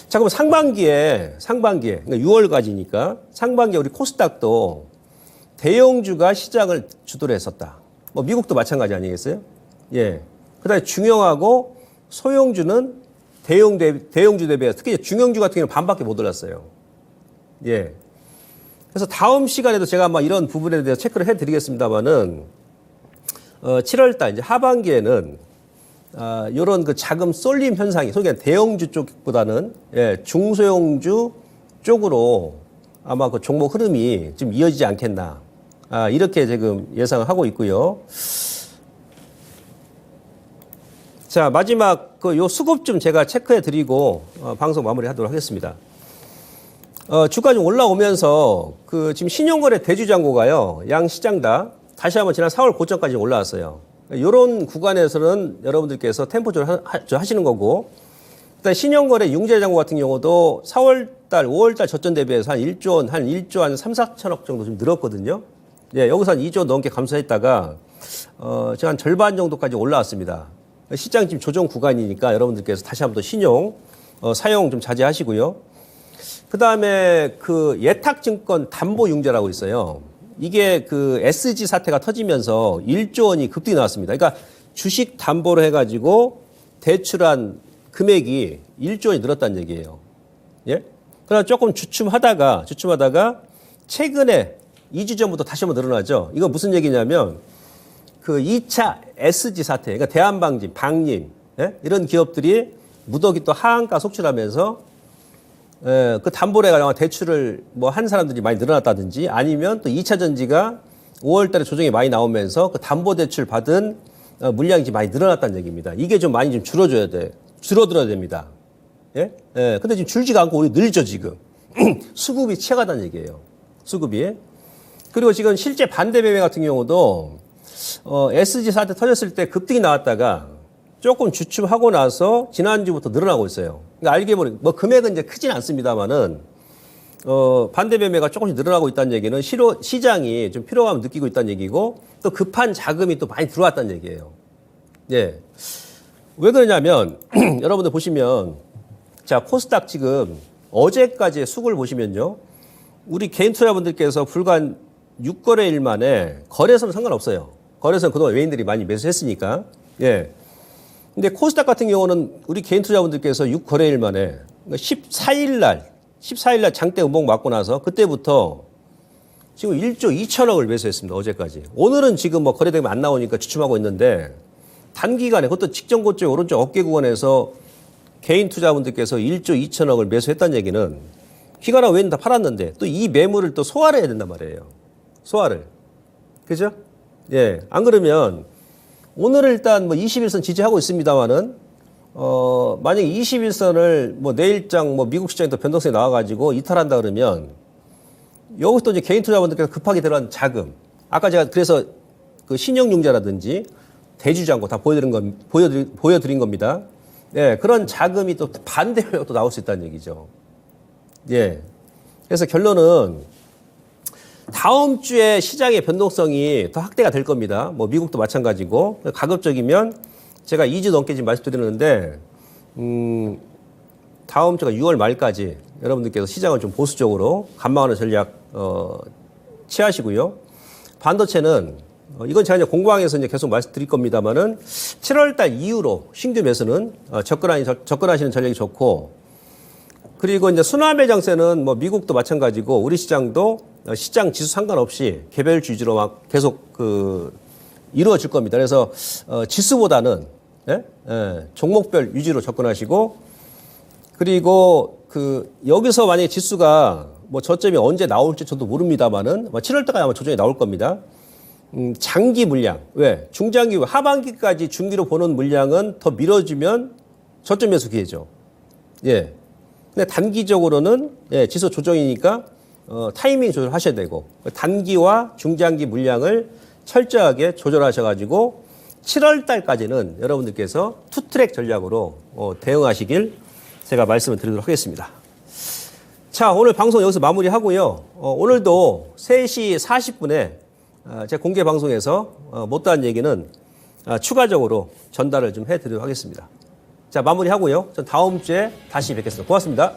자, 그럼 상반기에, 그러니까 6월까지니까 상반기에 우리 코스닥도 대형주가 시장을 주도를 했었다. 뭐 미국도 마찬가지 아니겠어요? 그 다음에 중형하고 소형주는 대형주 대비해서 특히 중형주 같은 경우는 반밖에 못 올랐어요. 그래서 다음 시간에도 제가 아마 이런 부분에 대해서 체크를 해드리겠습니다만은 7월달 이제 하반기에는 이런 그 자금 쏠림 현상이 소위 대형주 쪽보다는 중소형주 쪽으로 아마 그 종목 흐름이 좀 이어지지 않겠나 이렇게 지금 예상을 하고 있고요. 자, 마지막 그 요 수급 좀 제가 체크해드리고 방송 마무리하도록 하겠습니다. 주가 좀 올라오면서 그 지금 신용거래 대주장고가요 양 시장 다 다시 한번 지난 4월 고점까지 올라왔어요. 이런 구간에서는 여러분들께서 템포적으로 하시는 거고, 일단 신용거래 융자장고 같은 경우도 4월달, 5월달 저점 대비해서 한 1조 한 3, 4천억 정도 좀 늘었거든요. 여기서 한 2조 넘게 감소했다가 지금 한 절반 정도까지 올라왔습니다. 시장 지금 조정 구간이니까 여러분들께서 다시 한번 더 신용 사용 좀 자제하시고요. 그 다음에 그 예탁증권 담보융자라고 있어요. 이게 그 SG 사태가 터지면서 1조 원이 급등이 나왔습니다. 그러니까 주식 담보로 해가지고 대출한 금액이 1조 원이 늘었다는 얘기예요. 그러나 조금 주춤하다가 최근에 2주 전부터 다시 한번 늘어나죠. 이거 무슨 얘기냐면 그 2차 SG 사태, 그러니까 대한방진, 방림 이런 기업들이 무더기 또 하한가 속출하면서 그 담보로 해가지고 대출을 뭐 한 사람들이 많이 늘어났다든지 아니면 또 2차 전지가 5월 달에 조정이 많이 나오면서 그 담보 대출 받은 물량이 많이 늘어났다는 얘기입니다. 이게 좀 많이 좀 줄어들어야 됩니다. 근데 지금 줄지가 않고 오히려 늘죠, 지금. 수급이 취약하다는 얘기예요. 수급이. 그리고 지금 실제 반대 매매 같은 경우도 SG 사태 터졌을 때 급등이 나왔다가 조금 주춤하고 나서 지난주부터 늘어나고 있어요. 그러니까 알게 보니 뭐 금액은 이제 크진 않습니다만은 반대 매매가 조금씩 늘어나고 있다는 얘기는 시장이 좀 피로감을 느끼고 있다는 얘기고 또 급한 자금이 또 많이 들어왔다는 얘기예요. 예. 왜 그러냐면 여러분들 보시면 자 코스닥 지금 어제까지의 수급을 보시면요. 우리 개인 투자분들께서 불과 한 6거래일 만에 거래소는 상관없어요. 거래소는 그동안 외인들이 많이 매수했으니까. 예. 근데 코스닥 같은 경우는 우리 개인 투자분들께서 6거래일 만에 14일 날 장대 음봉 맞고 나서 그때부터 지금 1조 2천억을 매수했습니다. 어제까지. 오늘은 지금 뭐 거래되면 안 나오니까 주춤하고 있는데 단기간에 그것도 직전 고점 오른쪽 어깨 구간에서 개인 투자분들께서 1조 2천억을 매수했다는 얘기는 기관하고 외인 다 팔았는데 또 이 매물을 또 소화를 해야 된단 말이에요. 소화를. 그죠? 예. 안 그러면 오늘은 일단 뭐 21선 지지하고 있습니다만은 만약에 21선을 뭐 내일장 뭐 미국 시장에 또 변동성이 나와가지고 이탈한다 그러면 여기서 또 이제 개인 투자분들께서 급하게 들어간 자금. 아까 제가 그래서 그 신용융자라든지 대주장고 다 보여드린 겁니다. 예. 그런 자금이 또 반대로 또 나올 수 있다는 얘기죠. 예. 그래서 결론은 다음 주에 시장의 변동성이 더 확대가 될 겁니다. 뭐 미국도 마찬가지고 가급적이면 제가 2주 넘게 지금 말씀드리는데 다음 주가 6월 말까지 여러분들께서 시장을 좀 보수적으로 관망하는 전략 취하시고요. 반도체는 이건 제가 이제 공방에서 이제 계속 말씀드릴 겁니다만은 7월달 이후로 신규 매수는 접근하시는 전략이 좋고. 그리고 이제 순환매 장세는 뭐 미국도 마찬가지고 우리 시장도 시장 지수 상관없이 개별주 위주로 막 계속 이루어질 겁니다. 그래서 지수보다는 종목별 위주로 접근하시고 그리고 여기서 만약에 지수가 뭐 저점이 언제 나올지 저도 모릅니다만은 7월달까지 아마 조정이 나올 겁니다. 장기 물량 왜 중장기 하반기까지 중기로 보는 물량은 더 밀어주면 저점 매수 기회죠. 예. 근데 단기적으로는 지수 조정이니까 타이밍 조절하셔야 되고 단기와 중장기 물량을 철저하게 조절하셔가지고 7월 달까지는 여러분들께서 투트랙 전략으로 대응하시길 제가 말씀을 드리도록 하겠습니다. 자, 오늘 방송 여기서 마무리하고요. 오늘도 3시 40분에 제 공개 방송에서 못다한 얘기는 추가적으로 전달을 좀 해드리도록 하겠습니다. 자, 마무리하고요. 전 다음 주에 다시 뵙겠습니다. 고맙습니다.